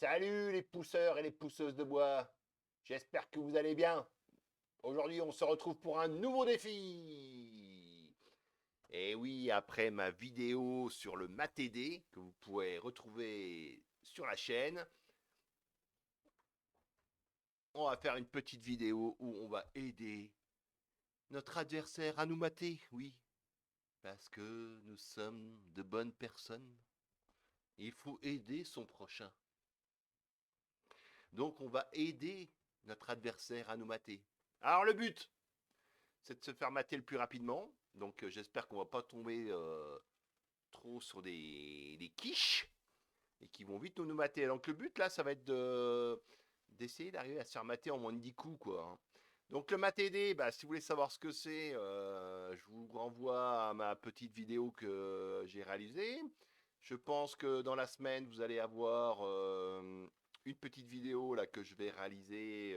Salut les pousseurs et les pousseuses de bois. J'espère que vous allez bien. Aujourd'hui, on se retrouve pour un nouveau défi. Et oui, après ma vidéo sur le MATD, que vous pouvez retrouver sur la chaîne, on va faire une petite vidéo où on va aider notre adversaire à nous mater. Oui, parce que nous sommes de bonnes personnes. Il faut aider son prochain. Donc on va aider notre adversaire à nous mater. Alors le but, c'est de se faire mater le plus rapidement. Donc j'espère qu'on va pas tomber trop sur des quiches et qui vont vite nous mater. Donc le but là, ça va être d'essayer d'arriver à se faire mater en moins de 10 coups, quoi, hein. Donc le MATD, bah, si vous voulez savoir ce que c'est, je vous renvoie à ma petite vidéo que j'ai réalisée. Je pense que dans la semaine, vous allez avoir une petite vidéo là que je vais réaliser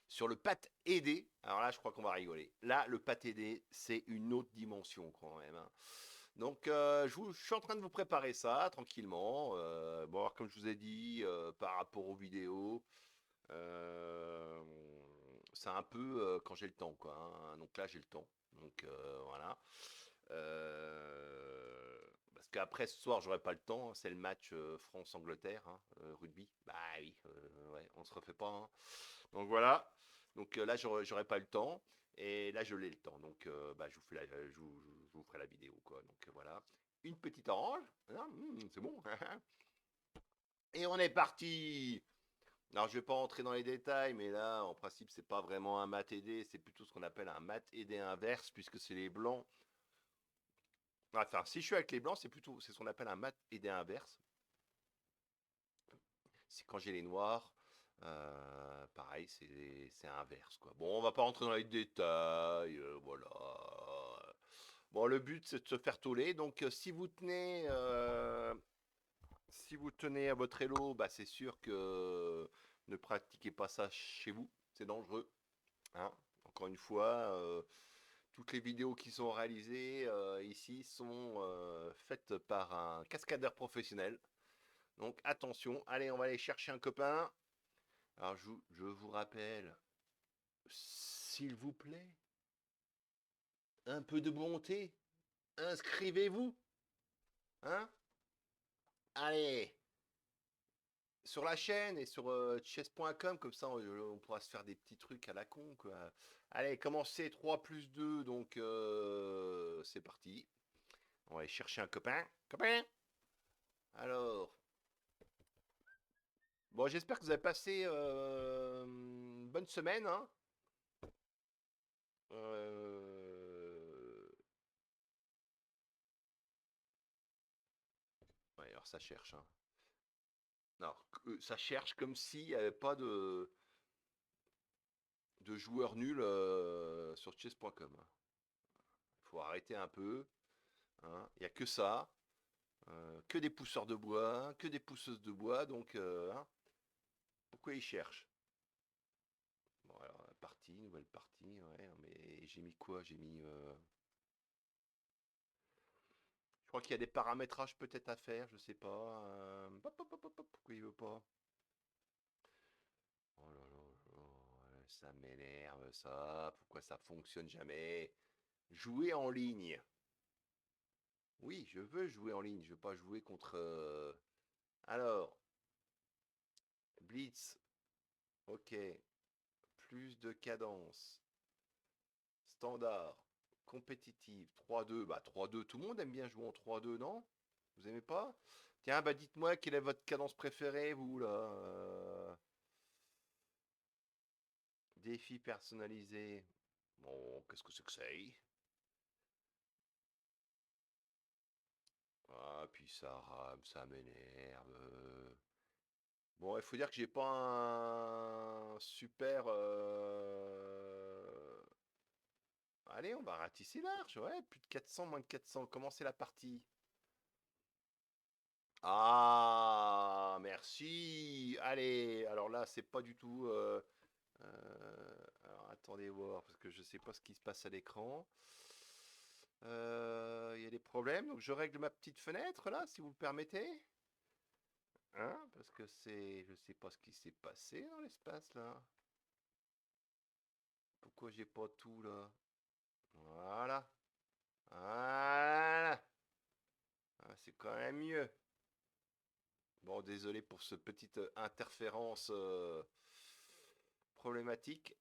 sur le pat aidé. Alors là, je crois qu'on va rigoler. Là, le pat aidé, c'est une autre dimension quand même, hein. Donc, je suis en train de vous préparer ça tranquillement. Bon, alors, comme je vous ai dit, par rapport aux vidéos, euh, c'est un peu quand j'ai le temps, quoi, hein. Donc là, j'ai le temps. Donc voilà. Parce qu'après ce soir, j'aurai pas le temps, hein. C'est le match France-Angleterre, hein, rugby. Bah oui, ouais, on se refait pas, hein. Donc voilà. Donc là, j'aurai pas le temps. Et là, je l'ai le temps. Donc bah, je vous ferai la vidéo, quoi. Donc voilà. Une petite orange. Ah, c'est bon. Et on est parti. Alors, je vais pas rentrer dans les détails, mais là, en principe, c'est pas vraiment un mat aidé, c'est plutôt ce qu'on appelle un mat aidé inverse, puisque c'est les blancs. Enfin, si je suis avec les blancs, c'est ce qu'on appelle un mat aidé inverse. C'est quand j'ai les noirs, pareil, c'est inverse, quoi. Bon, on va pas rentrer dans les détails, voilà. Bon, le but, c'est de se faire toller. Donc, si vous tenez à votre Elo, bah, c'est sûr que ne pratiquez pas ça chez vous. C'est dangereux, hein. Encore une fois, toutes les vidéos qui sont réalisées ici sont faites par un cascadeur professionnel. Donc attention, allez, on va aller chercher un copain. Alors je vous rappelle, s'il vous plaît, un peu de bonté. Inscrivez-vous, hein. Allez, sur la chaîne et sur chess.com, comme ça on pourra se faire des petits trucs à la con, quoi. Allez, commencez 3 plus 2, donc c'est parti. On va aller chercher un copain. Copain. Alors, bon, j'espère que vous avez passé une bonne semaine, hein. Euh, Ouais, alors ça cherche, hein. Alors, ça cherche comme s'il n'y avait pas de joueurs nuls sur chess.com. Il faut arrêter un peu, hein. Il n'y a que ça. Que des pousseurs de bois, que des pousseuses de bois. Donc, hein, pourquoi ils cherchent? Bon, alors, partie, nouvelle partie. Ouais, mais j'ai mis quoi? J'ai mis. Je crois qu'il y a des paramétrages peut-être à faire, je sais pas. Pourquoi il veut pas? Oh là là là, ouais, ça m'énerve ça. Pourquoi ça fonctionne jamais? Jouer en ligne. Oui, je veux jouer en ligne. Je veux pas jouer contre. Alors, Blitz. Ok. Plus de cadence. Standard. Compétitive. 3-2. Bah 3-2. Tout le monde aime bien jouer en 3-2, non? Vous aimez pas? Tiens, bah dites-moi quelle est votre cadence préférée, vous là. Défi personnalisé. Bon, qu'est-ce que c'est que ça? Ah, puis ça rame, ça m'énerve. Bon, il faut dire que j'ai pas un super. Allez, on va ratisser large, ouais, plus de 400, moins de 400. Commencez la partie. Ah, merci. Allez, alors là, c'est pas du tout. Alors attendez voir, parce que je sais pas ce qui se passe à l'écran. Il y a des problèmes, donc je règle ma petite fenêtre là, si vous le permettez. Hein? Parce que c'est... Je sais pas ce qui s'est passé dans l'espace, là. Pourquoi j'ai pas tout, là? Voilà. Voilà. Ah, c'est quand même mieux. Bon, désolé pour ce petite interférence problématique.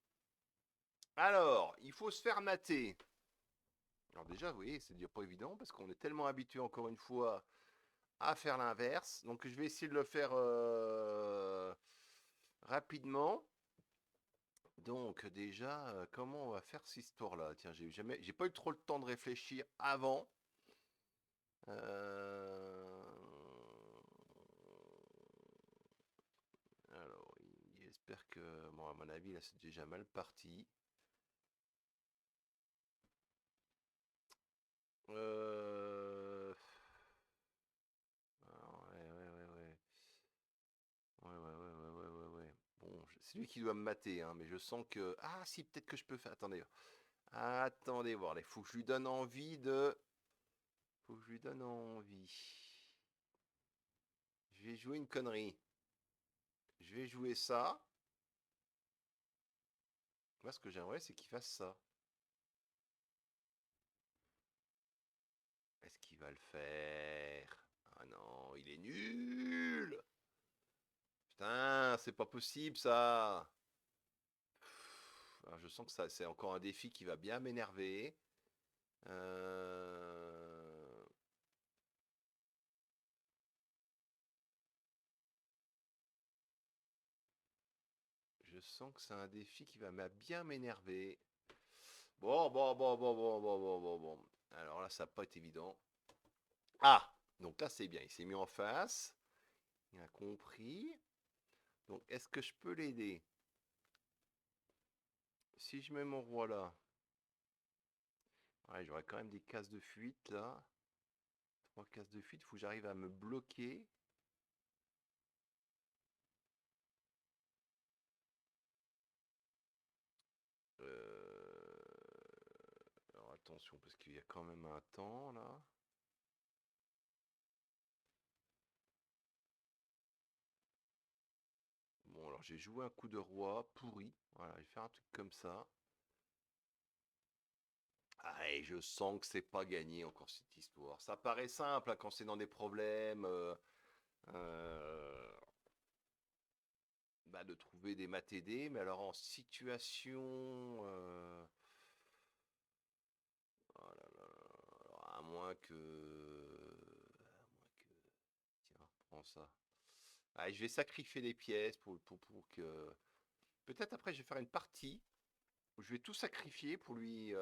Alors, il faut se faire mater. Alors déjà, vous voyez, c'est déjà pas évident parce qu'on est tellement habitué, encore une fois, à faire l'inverse. Donc, je vais essayer de le faire rapidement. Donc, déjà, comment on va faire cette histoire-là? Tiens, j'ai pas eu trop le temps de réfléchir avant. Euh, Alors, j'espère que, bon, à mon avis, là, c'est déjà mal parti. Euh... ouais, ouais, ouais, ouais. Ouais, ouais, ouais, ouais, ouais, ouais, ouais. Bon, c'est lui qui doit me mater, hein, mais je sens que... Ah, si, peut-être que je peux faire... Attendez. Attendez, voir. Il faut que je lui donne envie de... Faut que je lui donne envie. Je vais jouer une connerie. Je vais jouer ça. Moi, ce que j'aimerais, c'est qu'il fasse ça. Est-ce qu'il va le faire? Ah non, il est nul! Putain, c'est pas possible, ça! Alors, je sens que ça, c'est encore un défi qui va bien m'énerver. Euh, Je sens que c'est un défi qui va bien m'énerver. Bon, bon, bon, bon, bon, bon, bon, bon, bon. Alors là, ça va pas être évident. Ah! Donc là, c'est bien. Il s'est mis en face. Il a compris. Donc, est-ce que je peux l'aider? Si je mets mon roi là. Ouais, j'aurais quand même des cases de fuite là. Trois cases de fuite. Il faut que j'arrive à me bloquer. Alors attention, parce qu'il y a quand même un temps là. Bon, alors j'ai joué un coup de roi pourri. Voilà, je vais faire un truc comme ça. Ah, et je sens que c'est pas gagné encore cette histoire. Ça paraît simple hein, quand c'est dans des problèmes euh, bah, de trouver des maths-aidés, mais alors en situation. Oh là là, alors, à moins que. Tiens, prends ça. Ah, je vais sacrifier des pièces pour que. Peut-être après, je vais faire une partie où je vais tout sacrifier pour lui.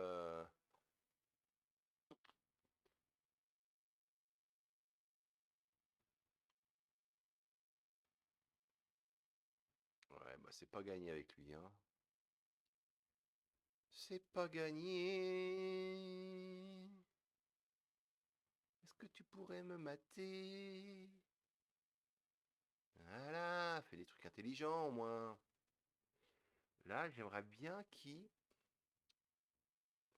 Ouais, bah c'est pas gagné avec lui, hein. C'est pas gagné. Est-ce que tu pourrais me mater? Voilà, fais des trucs intelligents au moins. Là, j'aimerais bien qu'il...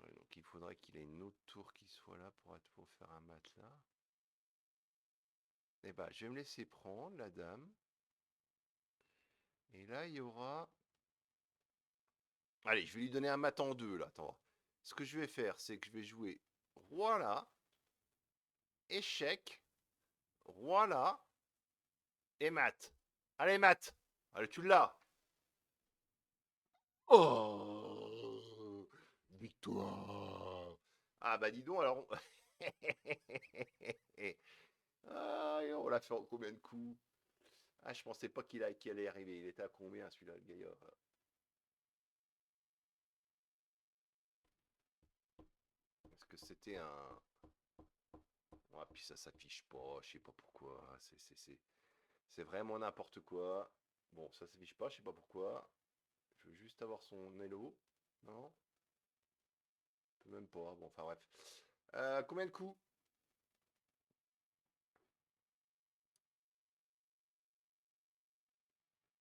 Ouais, donc il faudrait qu'il ait une autre tour qui soit là pour faire un matelas. Eh ben, je vais me laisser prendre la dame. Et là, il y aura... Allez, je vais lui donner un mat en deux, là. Attends. Ce que je vais faire, c'est que je vais jouer roi là, échec, roi là, et mat. Allez, mat. Allez, tu l'as. Oh, victoire. Ah bah dis donc, alors... Ah, et on l'a fait en combien de coups? Ah, je pensais pas qu'il allait arriver. Il était à combien celui-là, le gaillard? Est-ce que c'était un... Ah, puis ça s'affiche pas, je sais pas pourquoi. C'est vraiment n'importe quoi. Bon, ça s'affiche pas, je sais pas pourquoi. Je veux juste avoir son hello. Non? Même pas. Bon, enfin bref. Combien de coups?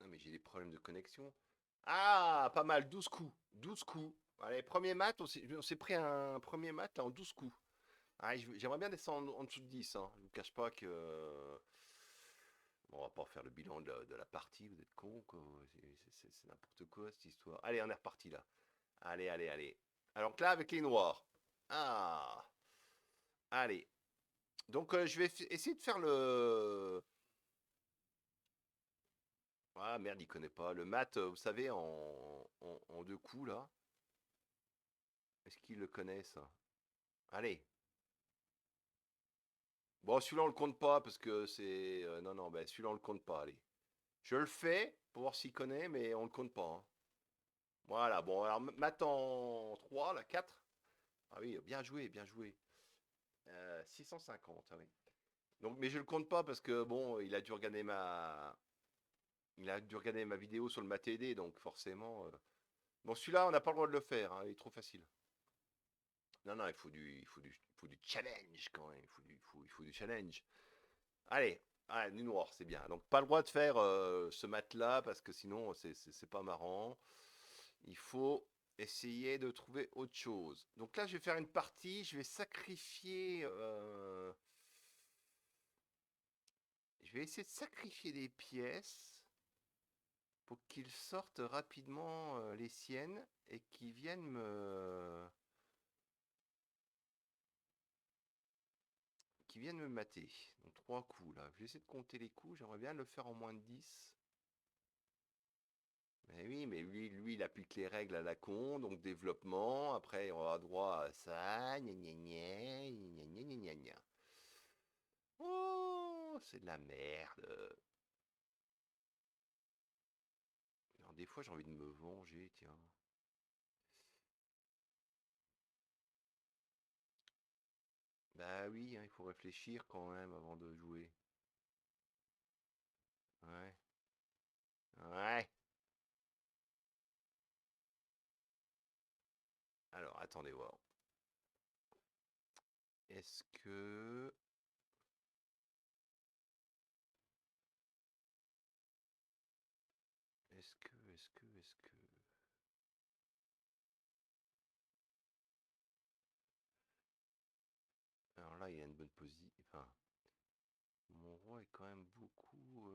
Non, mais j'ai des problèmes de connexion. Ah, pas mal, 12 coups. 12 coups. Allez, premier mat, on s'est pris un premier mat là, en 12 coups. Ah, j'aimerais bien descendre en dessous de 10. Hein. Je vous cache pas que. On va pas faire le bilan de la partie, vous êtes cons, quoi. C'est n'importe quoi cette histoire. Allez, on est reparti là. Allez, allez, allez. Alors que là, avec les noirs. Ah, allez. Donc, je vais essayer de faire le. Ah merde, il connaît pas. Le mat, vous savez, en deux coups là. Est-ce qu'il le connaît ça? Allez. Bon, celui-là, on le compte pas parce que c'est. Non, non, ben celui-là, on le compte pas. Allez. Je le fais pour voir s'il connaît, mais on le compte pas, hein. Voilà, bon, alors mat en 3, là, 4. Ah oui, bien joué, bien joué. 650, ah oui. Donc, mais je le compte pas parce que bon, il a dû regarder ma vidéo sur le Mat TD, donc forcément. Bon, celui-là, on n'a pas le droit de le faire, hein, il est trop facile. Non, non, il faut du challenge quand même. Il faut du challenge. Allez, allez, nu noir, c'est bien. Donc, pas le droit de faire ce mat-là parce que sinon, c'est pas marrant. Il faut essayer de trouver autre chose. Donc là, je vais faire une partie. Je vais sacrifier. Je vais essayer de sacrifier des pièces pour qu'ils sortent rapidement les siennes et qu'ils viennent me mater. Donc 3 coups là. Je vais essayer de compter les coups. J'aimerais bien le faire en moins de 10. Mais oui, mais lui, il applique les règles à la con, donc développement. Après, on aura droit à ça. Gna gna gna, gna gna gna gna gna. Oh, c'est de la merde. Alors, des fois, j'ai envie de me venger, tiens. Bah oui, hein, il faut réfléchir quand même avant de jouer. Ouais. Ouais. Alors, attendez voir. Est-ce que... Est-ce que... Alors là, il a une bonne position. Enfin, mon roi est quand même beaucoup...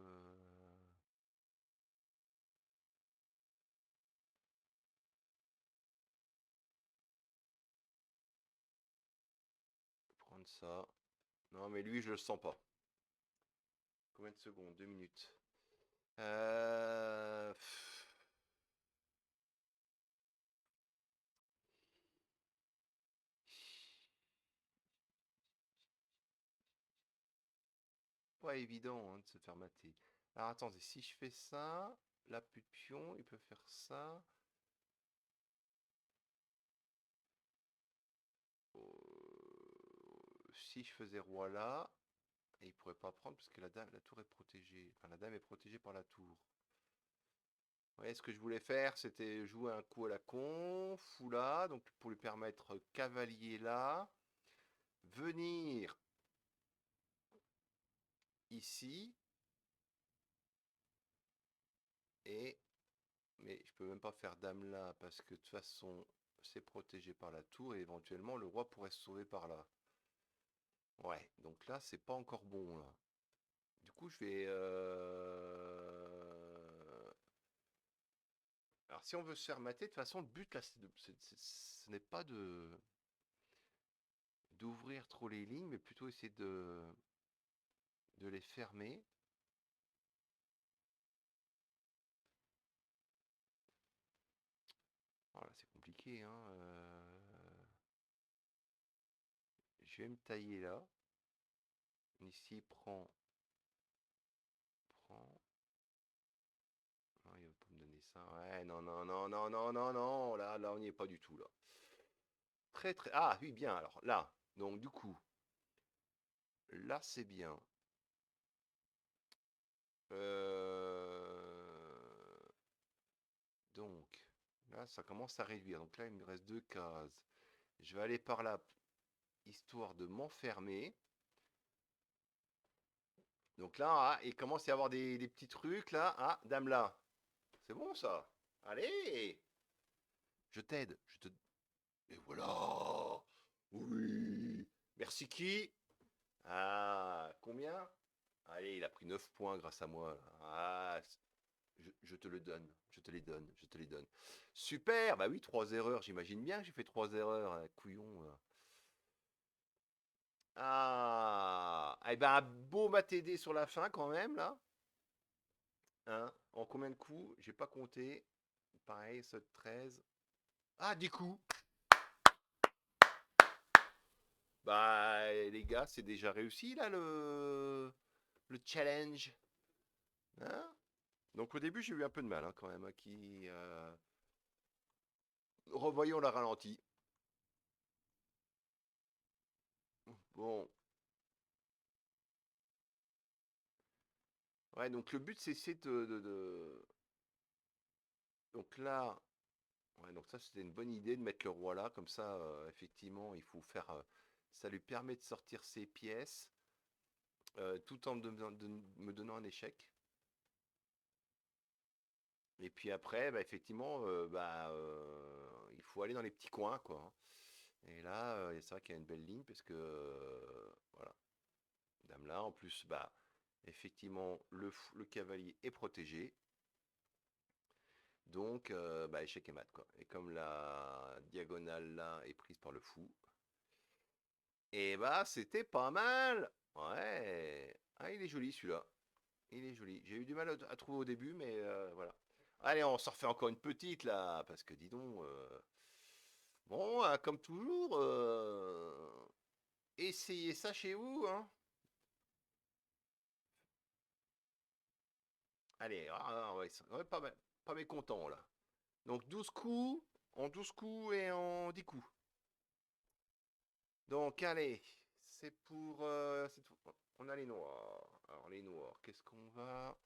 Prendre ça. Non, mais lui, je le sens pas. Combien de secondes? 2 minutes. Pff, pas évident hein, de se faire mater. Alors attendez, si je fais ça, là plus de pion, il peut faire ça. Si je faisais roi là, et il pourrait pas prendre parce que la tour est protégée. Enfin, la dame est protégée par la tour. Ouais, ce que je voulais faire, c'était jouer un coup à la con, fou là, donc pour lui permettre cavalier là, venir ici, et mais je peux même pas faire dame là parce que de toute façon c'est protégé par la tour et éventuellement le roi pourrait se sauver par là. Ouais, donc là c'est pas encore bon là. Du coup je vais. Alors si on veut se faire mater, de toute façon le but là ce n'est pas de d'ouvrir trop les lignes, mais plutôt essayer de les fermer. Voilà, c'est compliqué, hein. Je vais me tailler là. Ici, prend. Prend. Non, il va pas me donner ça. Ouais, non, non, non, non, non, non, non. Là, on n'y est pas du tout, là. Très, très. Ah, oui, bien, alors, là. Donc, du coup, là, c'est bien. Donc, là, ça commence à réduire. Donc là, il me reste 2 cases. Je vais aller par là, histoire de m'enfermer. Donc là, ah, il commence à y avoir des petits trucs, là. Ah, dame là. C'est bon, ça. Allez, je t'aide. Et voilà. Oui. Merci qui? Ah, combien? Allez, il a pris 9 points grâce à moi. Là. Ah, je te le donne. Je te les donne. Je te les donne. Super. Bah oui, 3 erreurs. J'imagine bien que j'ai fait 3 erreurs. Couillon. Ah. Eh ben, un beau matédé sur la fin quand même, là. Hein, en combien de coups? J'ai pas compté. Pareil, ce 13. Ah, 10 coups. Bah, les gars, c'est déjà réussi, là, le challenge. Hein? Donc, au début, j'ai eu un peu de mal, hein, quand même. Revoyons la ralenti. Bon. Ouais, donc le but, c'est essayer Donc là, ouais, donc ça, c'était une bonne idée de mettre le roi là. Comme ça, effectivement, il faut faire... ça lui permet de sortir ses pièces tout en me donnant un échec. Et puis après, bah, effectivement, il faut aller dans les petits coins, quoi. Hein. Et là, c'est vrai qu'il y a une belle ligne parce que, voilà, dame là, en plus, bah, effectivement, le cavalier est protégé. Donc, bah, échec et mat, quoi. Et comme la diagonale là est prise par le fou, et bah, c'était pas mal. Ouais. Ah, il est joli celui-là. Il est joli. J'ai eu du mal à trouver au début, mais voilà. Allez, on s'en refait encore une petite là, parce que dis donc. Bon, comme toujours, essayez ça chez vous, hein. Allez, ouais, pas mécontent là. Donc 12 coups, en 12 coups et en 10 coups. Donc allez, on a les noirs. Alors les noirs, qu'est-ce qu'on va...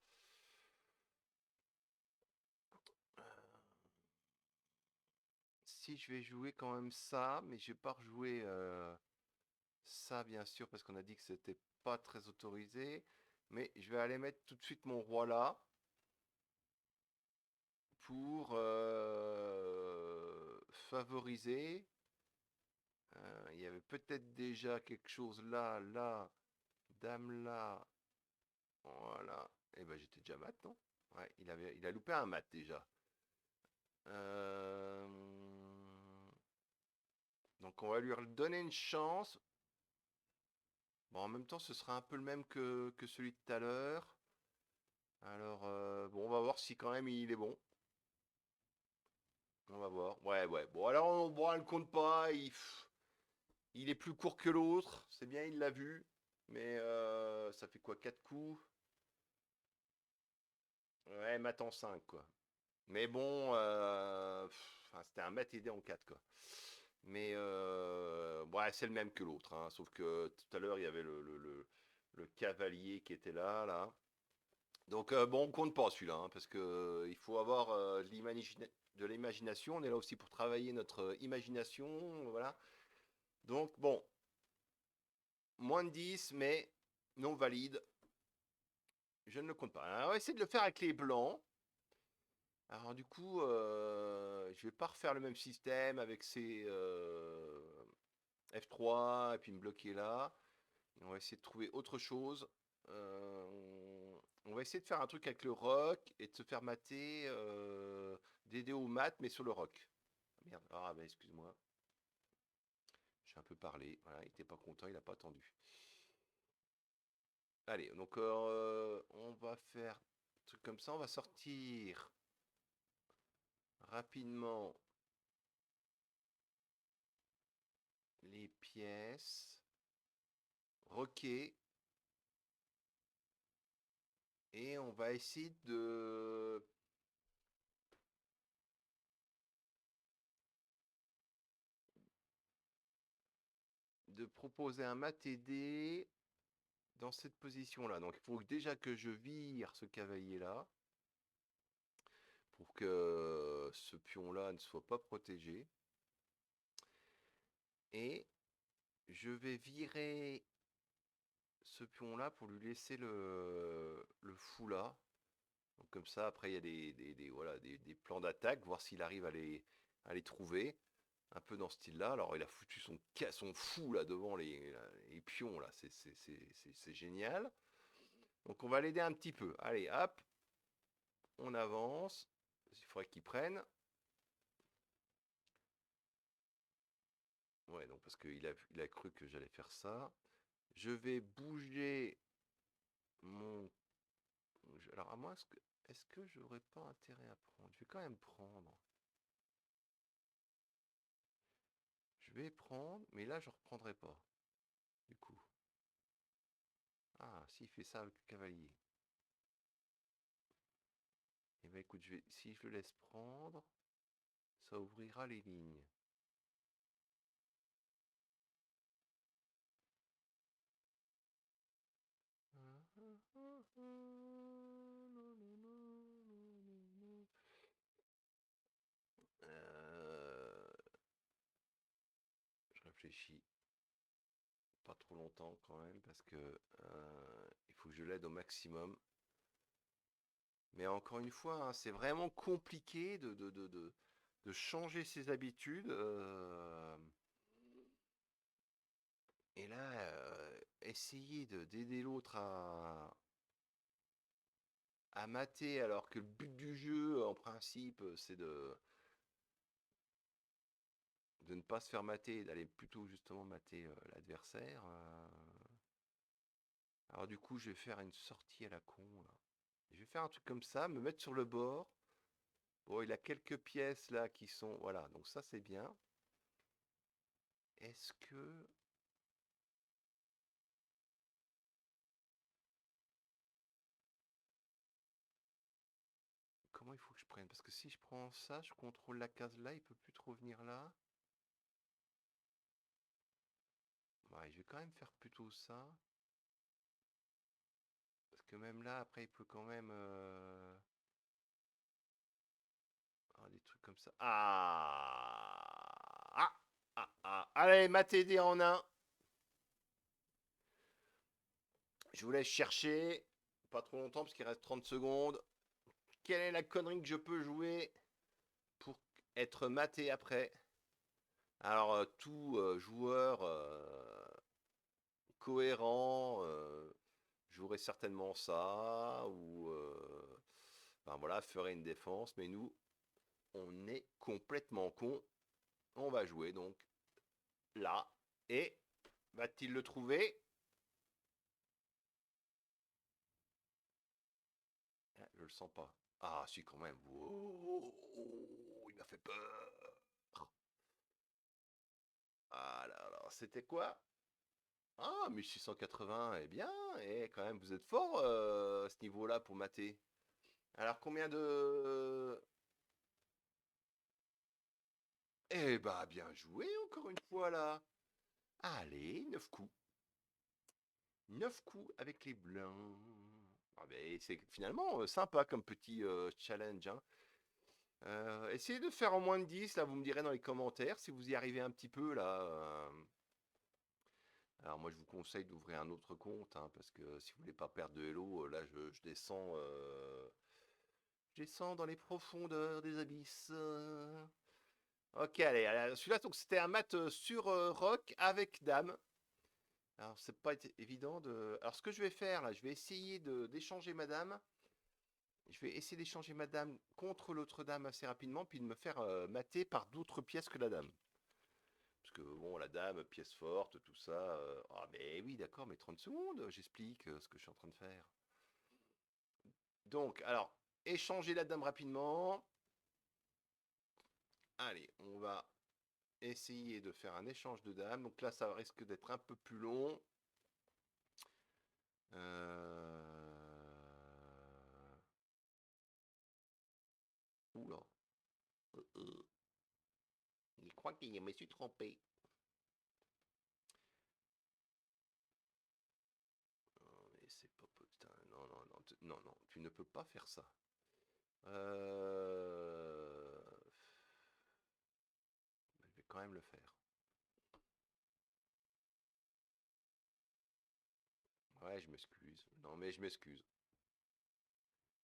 Si je vais jouer quand même ça, mais je vais pas rejouer ça bien sûr parce qu'on a dit que c'était pas très autorisé. Mais je vais aller mettre tout de suite mon roi là pour favoriser. Il y avait peut-être déjà quelque chose là, là, dame là, voilà. Et ben j'étais déjà mat, non? Ouais, il a loupé un mat déjà. Euh, Donc on va lui donner une chance. Bon, en même temps, ce sera un peu le même que celui de tout à l'heure. Alors, bon, on va voir si quand même il est bon. On va voir. Ouais, ouais. Bon, alors, on le compte pas. Il est plus court que l'autre. C'est bien, il l'a vu. Mais ça fait quoi, 4 coups? Ouais, mat en 5 quoi. Mais bon, c'était un mat aidé en 4 quoi. Mais ouais, c'est le même que l'autre. Hein, sauf que tout à l'heure, il y avait le cavalier qui était là, là. Donc bon, on compte pas celui-là, hein, parce que il faut avoir de l'imagination. On est là aussi pour travailler notre imagination, voilà. Donc bon, moins de 10, mais non valide. Je ne le compte pas. Alors, on va essayer de le faire avec les blancs. Alors du coup, je vais pas refaire le même système avec ces F3 et puis me bloquer là. On va essayer de trouver autre chose. On va essayer de faire un truc avec le rock et de se faire mater d'aider au mat, mais sur le rock. Merde, ah bah excuse-moi. J'ai un peu parlé. Voilà, il était pas content, il a pas attendu. Allez, donc on va faire un truc comme ça. On va sortir rapidement les pièces. Rocker. Et on va essayer de proposer un mat aidé dans cette position-là. Donc il faut déjà que je vire ce cavalier-là pour que ce pion-là ne soit pas protégé. Et je vais virer ce pion-là pour lui laisser le fou là. Donc comme ça, après, il y a voilà, des plans d'attaque, voir s'il arrive à les trouver. Un peu dans ce style-là. Alors, il a foutu son fou là devant les pions, là. C'est génial. Donc on va l'aider un petit peu. Allez, hop, on avance. Il faudrait qu'il prenne. Ouais, donc parce qu'il a cru que j'allais faire ça. Je vais bouger mon... Alors à moi, est-ce que j'aurais pas intérêt à prendre? Je vais quand même prendre. Je vais prendre, mais là je reprendrai pas. Du coup. Ah, s'il fait ça avec le cavalier. Eh ben écoute, si je le laisse prendre, ça ouvrira les lignes. Je réfléchis pas trop longtemps quand même parce que il faut que je l'aide au maximum. Mais encore une fois, hein, c'est vraiment compliqué de changer ses habitudes. Et là, essayer d'aider l'autre à mater alors que le but du jeu, en principe, c'est de ne pas se faire mater et d'aller plutôt justement mater l'adversaire. Alors du coup, je vais faire une sortie à la con, là. Je vais faire un truc comme ça, me mettre sur le bord. Bon, il a quelques pièces là qui sont... Voilà, donc ça c'est bien. Est-ce que... Comment il faut que je prenne? Parce que si je prends ça, je contrôle la case là, il peut plus trop venir là. Ouais, je vais quand même faire plutôt ça. Parce que même là, après, il peut quand même... avoir des trucs comme ça. Ah. Allez, ma TD en un. Je vous laisse chercher. Pas trop longtemps parce qu'il reste 30 secondes. Quelle est la connerie que je peux jouer pour être maté après? Alors, tout joueur cohérent jouerait certainement ça ou ben voilà, ferait une défense. Mais nous, on est complètement con. On va jouer donc là. Et va-t-il le trouver? Ah, je le sens pas. Ah, si, quand même. Wow, il m'a fait peur. Ah là là, c'était quoi? Ah, 1680, eh bien, et quand même, vous êtes fort à ce niveau-là pour mater. Alors, combien de... Eh bah, bien joué encore une fois là. Allez, 9 coups. 9 coups avec les blancs. Ah ben, c'est finalement sympa comme petit challenge, hein. Essayez de faire en moins de 10, là, vous me direz dans les commentaires si vous y arrivez un petit peu, là. Alors moi, je vous conseille d'ouvrir un autre compte, hein, parce que si vous voulez pas perdre de Hello, là, je descends dans les profondeurs des abysses. Ok, allez, celui-là, donc c'était un mat sur rock avec dame. Alors, c'est pas évident de... Alors, ce que je vais faire, là, je vais essayer d'échanger ma dame. Je vais essayer d'échanger ma dame contre l'autre dame assez rapidement, puis de me faire mater par d'autres pièces que la dame. Parce que, bon, la dame, pièce forte, tout ça. Ah, mais oui, d'accord, mais 30 secondes, j'explique ce que je suis en train de faire. Donc, alors, échanger la dame rapidement. Allez, on va essayer de faire un échange de dames. Donc là, ça risque d'être un peu plus long. Oula. Euh. Je crois que je me suis trompé. Non, mais c'est pas... Putain, non, tu ne peux pas faire ça. Je vais quand même le faire. Ouais, je m'excuse. Non, mais je m'excuse.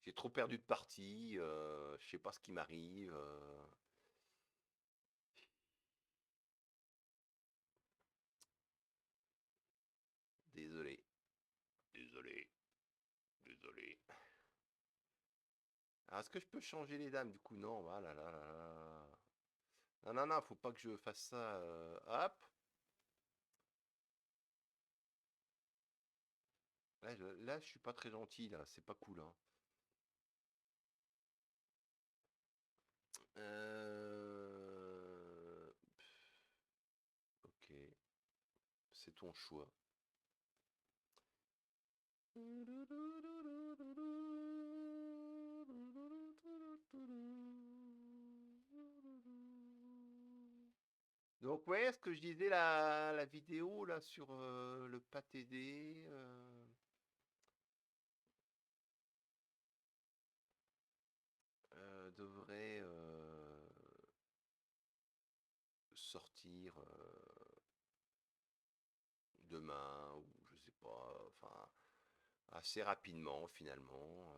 J'ai trop perdu de partie. Je sais pas ce qui m'arrive. Désolé. Désolé. désolé. Alors, est-ce que je peux changer les dames? Du coup, non. Ah là là là là. Non, non, non, faut pas que je fasse ça. Hop. Là, je suis pas très gentil, là. C'est pas cool, hein. Ok. C'est ton choix. Donc ouais, ce que je disais, la vidéo là sur le pâté D, devrait sortir demain ou je sais pas, enfin assez rapidement finalement.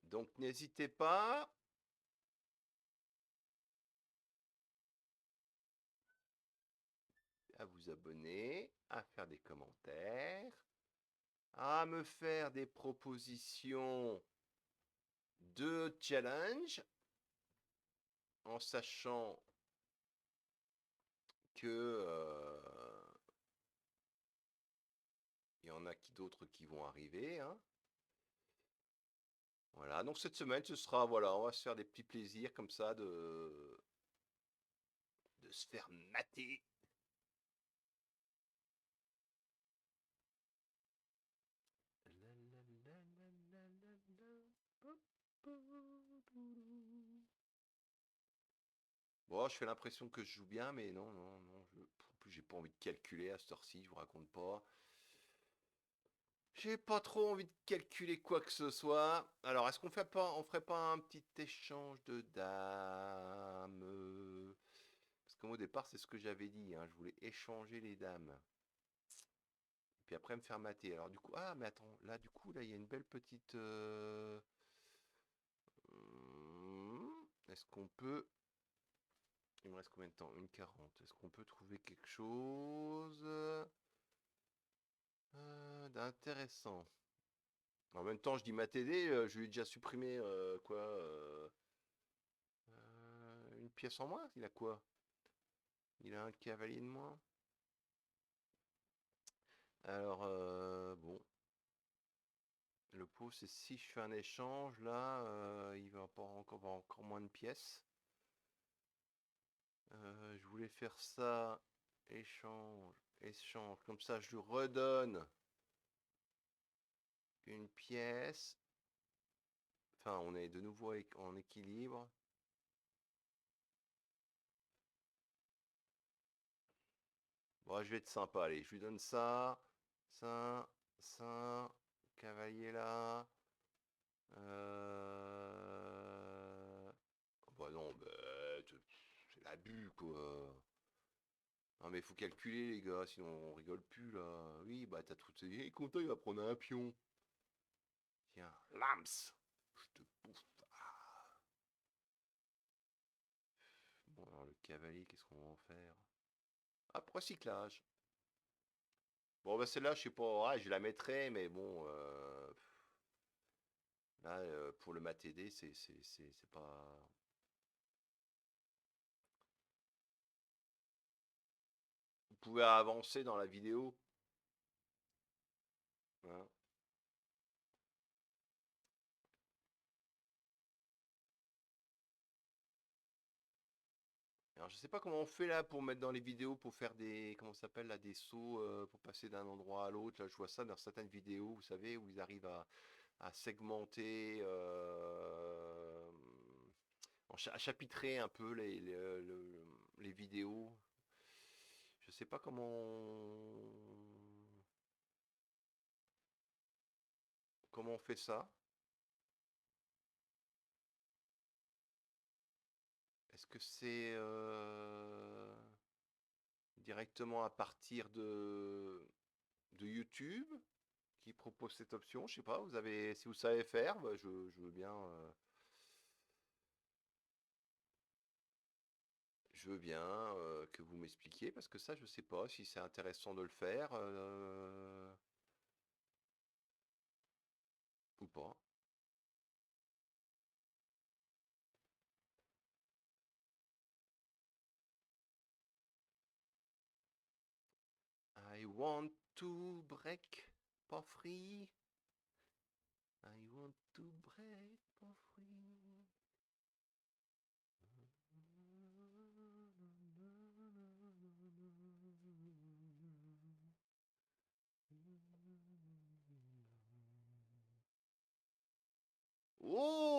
Donc n'hésitez pas à vous abonner, à faire des commentaires, à me faire des propositions de challenge, en sachant que il y en a qui d'autres qui vont arriver, hein. Voilà, donc cette semaine, ce sera, voilà, on va se faire des petits plaisirs comme ça de se faire mater. Bon, je fais l'impression que je joue bien, mais non, non, non. En plus, j'ai pas envie de calculer à cette heure-ci, je vous raconte pas. J'ai pas trop envie de calculer quoi que ce soit. Alors, est-ce on ferait pas un petit échange de dames? Parce qu'au départ, c'est ce que j'avais dit, hein, je voulais échanger les dames. Puis après me faire mater. Alors du coup, ah mais attends, là du coup, là il y a une belle petite. Est-ce qu'on peut. Il me reste combien de temps? 1:40. Est-ce qu'on peut trouver quelque chose d'intéressant? En même temps, je dis ma TD, je lui ai déjà supprimé quoi une pièce en moins? Il a quoi? Il a un cavalier de moins? Alors, bon. Le pot, c'est si je fais un échange, là, il va pas avoir encore moins de pièces. Je voulais faire ça, échange, échange, comme ça je lui redonne une pièce. Enfin, on est de nouveau en équilibre. Bon, je vais être sympa, allez, je lui donne ça, ça, ça, cavalier là. Bah non, bah, c'est l'abus quoi. Non mais faut calculer les gars, sinon on rigole plus là. Oui, bah t'as tout. Et content, il va prendre un pion. Tiens, lams. Je te bouffe. Ah. Bon, alors le cavalier, qu'est-ce qu'on va en faire? Ah, recyclage. Bon, bah celle-là, je sais pas, ah, je la mettrai, mais bon, là, pour le mat TD, c'est pas. Vous pouvez avancer dans la vidéo, hein. Alors, je sais pas comment on fait là pour mettre dans les vidéos, pour faire des, comment ça s'appelle là, des sauts, pour passer d'un endroit à l'autre. Là, je vois ça dans certaines vidéos, vous savez, où ils arrivent à segmenter, à chapitrer un peu les vidéos. Je sais pas comment on fait ça. Est-ce que c'est directement à partir de YouTube qui propose cette option? Je sais pas, si vous savez faire, bah, je veux bien. je veux bien que vous m'expliquiez, parce que ça, je sais pas si c'est intéressant de le faire ou pas. I want to break for free. I want to break for free. Oh!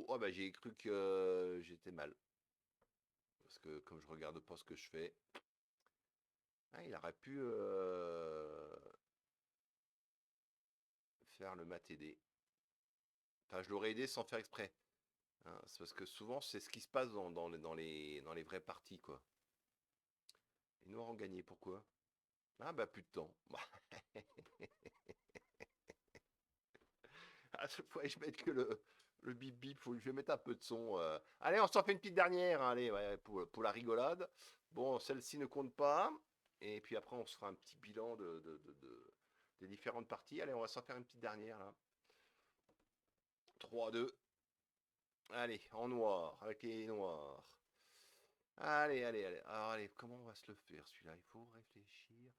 Oh bah j'ai cru que j'étais mal. Parce que comme je regarde pas ce que je fais, il aurait pu faire le mat aidé. Enfin, je l'aurais aidé sans faire exprès. Hein. C'est parce que souvent, c'est ce qui se passe dans les vraies parties, quoi. Les Noirs ont gagné, pourquoi? Ah bah plus de temps. Bah, à chaque fois, je mets que le bip bip, je vais mettre un peu de son. Allez, on s'en fait une petite dernière, hein, allez, ouais, pour la rigolade. Bon, celle-ci ne compte pas. Et puis après, on se fera un petit bilan des différentes parties. Allez, on va s'en faire une petite dernière, là. 3, 2. Allez, en noir, avec les noirs. Allez, allez, allez. Alors, allez, comment on va se le faire, celui-là? Il faut réfléchir.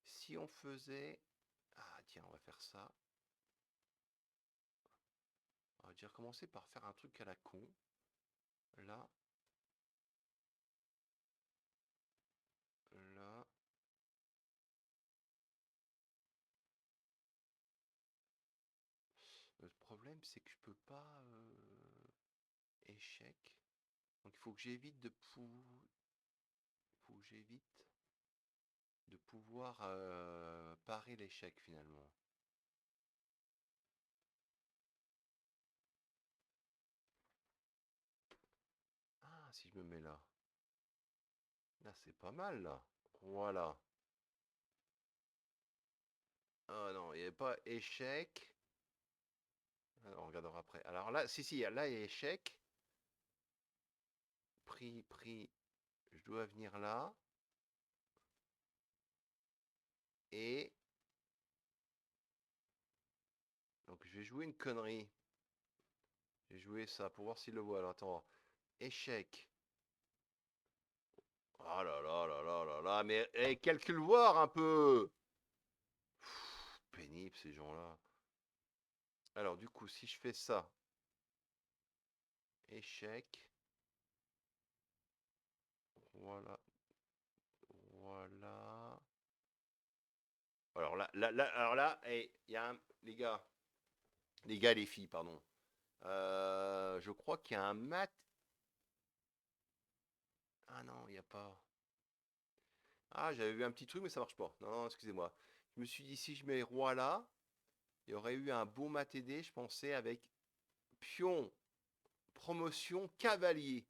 Si on faisait... Ah, tiens, on va faire ça. On va déjà commencer par faire un truc à la con. Là. Là. Le problème, c'est que je peux pas... échec. Donc, il faut que j'évite faut que j'évite de pouvoir parer l'échec, finalement. Ah, si je me mets là. Là, c'est pas mal, là. Voilà. Ah non, il n'y avait pas échec. Alors, on regardera après. Alors là, si, là, il y a échec. Pris, je dois venir là. Et donc, je vais jouer une connerie. Je vais jouer ça pour voir s'il le voit. Alors, attends. Échec. Oh là là là là là là. Mais calcule voir un peu. Pénible, ces gens-là. Alors, du coup, si je fais ça. Échec. Voilà. Voilà. Alors là, il y a les gars, les filles, pardon. Je crois qu'il y a un mat. Ah non, il n'y a pas. Ah, j'avais vu un petit truc, mais ça marche pas. Non, non, excusez-moi. Je me suis dit, si je mets roi là, il y aurait eu un beau mat aidé, je pensais, avec pion, promotion, cavalier.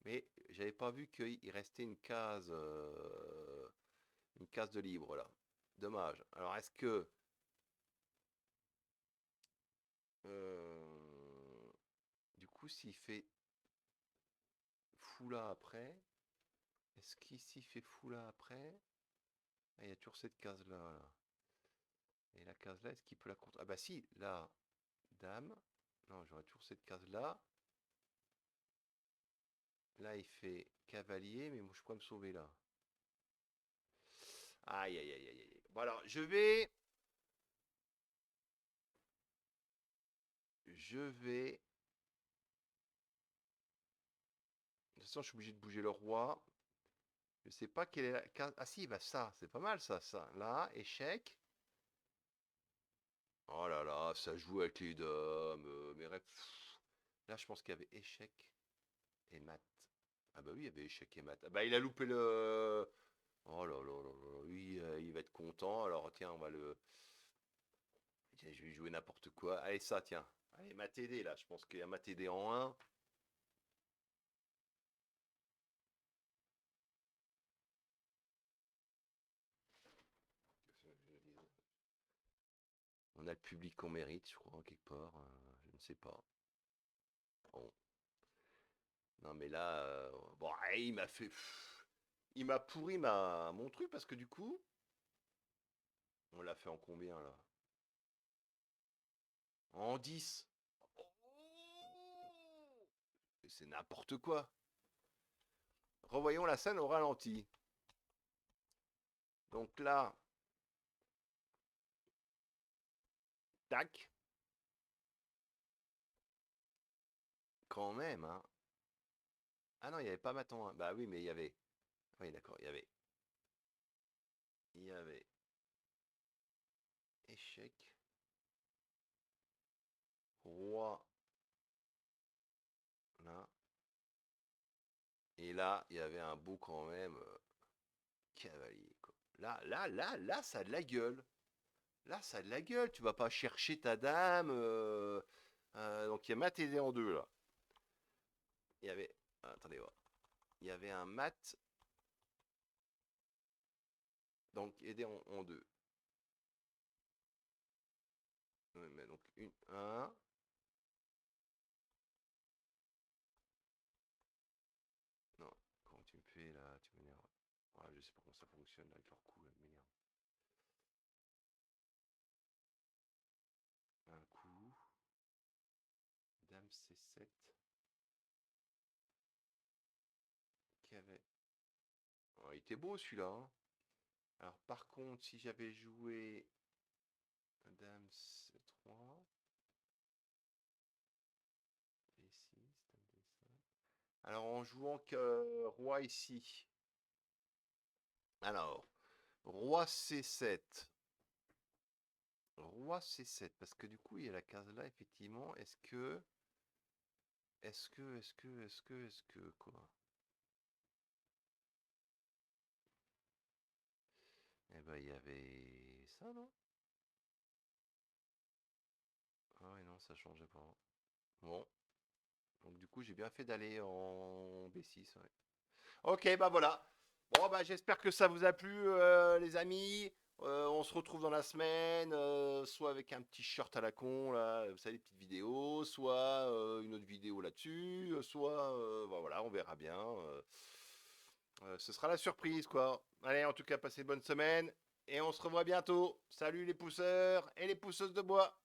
Mais j'avais pas vu qu'il restait une case de libre là. Dommage. Alors, est-ce que du coup, s'il fait fou là après, est-ce qu'ici fait fou là après? Ah, il y a toujours cette case là, là. Et la case là, est-ce qu'il peut la contre... Ah bah si, là, dame. Non, j'aurais toujours cette case là. Là, il fait cavalier, mais moi, je pourrais me sauver là. Aïe, aïe, aïe, aïe, aïe. Bon, alors, je vais. De toute façon, je suis obligé de bouger le roi. Je sais pas quelle est la case. Ah si, bah ça, c'est pas mal ça, ça. Là, échec. Oh là là, ça joue avec les dames. Mais bref. Là, je pense qu'il y avait échec et mat. Ah bah oui, il y avait échec et mat. Ah bah il a loupé le... Oh là là là là. Oui, il va être content. Alors tiens, on va le... Tiens, je vais jouer n'importe quoi. Allez, ça, tiens. Allez, mat TD là. Je pense qu'il y a mat TD en un. On a le public qu'on mérite, je crois, quelque part. Je ne sais pas. Bon. Non, mais là, bon, il m'a fait. Il m'a pourri mon truc parce que du coup, on l'a fait en combien là? En 10. C'est n'importe quoi. Revoyons la scène au ralenti. Donc là, tac, quand même, hein. Ah non, il n'y avait pas Maton, hein. Bah oui, mais il y avait. Oui, d'accord, il y avait. Il y avait échec, roi, là. Et là, il y avait un beau quand même cavalier, quoi. Là, ça a de la gueule. Là, ça a de la gueule. Tu vas pas chercher ta dame. Donc il y a mat aidé en deux là. Il y avait. Attendez voir. Il y avait un mat. Donc aidé en deux. Ouais, mais donc un. Non, comment tu me fais là? Tu m'énerves. Ouais, je sais pas comment ça fonctionne là, avec leur coup, là, m'énerve. Un coup. Dame C7. Qui avait. Oh, il était beau celui-là, hein. Alors par contre, si j'avais joué Dame C3. D6, Dame D5. Alors en jouant que roi ici. Alors, roi C7. Roi C7. Parce que du coup, il y a la case là, effectivement. Est-ce que, quoi? Eh ben, il y avait ça, non? Ah ouais, non, ça changeait pas. Bon. Donc du coup, j'ai bien fait d'aller en B6, ouais. Ok, bah voilà. Bon, bah j'espère que ça vous a plu, les amis. On se retrouve dans la semaine, soit avec un petit short à la con, là, vous savez, des petites vidéos, soit une autre vidéo là-dessus, soit, bah, voilà, on verra bien. Ce sera la surprise, quoi. Allez, en tout cas, passez une bonne semaine et on se revoit bientôt. Salut les pousseurs et les pousseuses de bois.